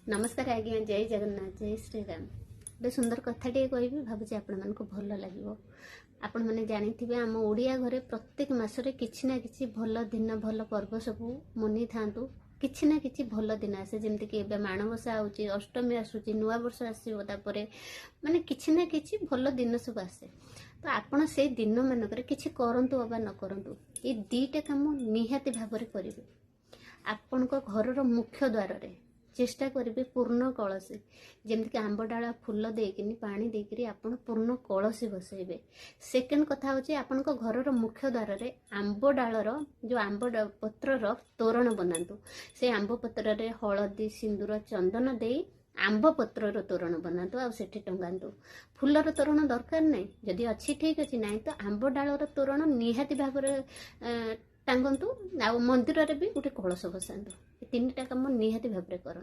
नमस्कार आज्ञा जय जगन्नाथ जय श्रीराम। गोटे सुंदर कथाटे कहि भावुँ आपण मानक भल लगे। आपण मैंने जानी आम ओडिया घरे प्रत्येक मसरे किछि ना किछि भल दिन भल पर्व सब मनी था किछि ना किछि भल दिन आसे जमती कि एबे माणवसा आउची अष्टमी आसुची नुआ वर्ष आसीबो तापरे माने किछि ना किछि भल दिन सब आसे। तो आपण से दिन मानक किछि करंतु अबा न करंतु ए दीटे काम निहाती भाबरे करिवे। आपण को घरर मुख्य द्वार रे चेष्टा करेंगे पूर्ण कलसी जमीक आंब डाला फूल देकिनी पानी देकरी आपण पूर्ण कलसी बसैबे। सेकेंड कथा होची आपण को घरर मुख्य द्वार रे आंब डालर जो आंब पत्रर तोरण बनातु। से आंब पत्र रे हलदी सिंदूर चंदन देई आंब पत्रर तोरण बनातु आ सेठी टंगातु। फूलर तोरण दरकार नहीं, जदि अच्छी ठीक अच्छी ना तो आंब डालर तोरण निहाती भाव टांगतु। आ मंदिर रे भी गोटे कलश बसातु। तीन टा काम निहाती भाव कर।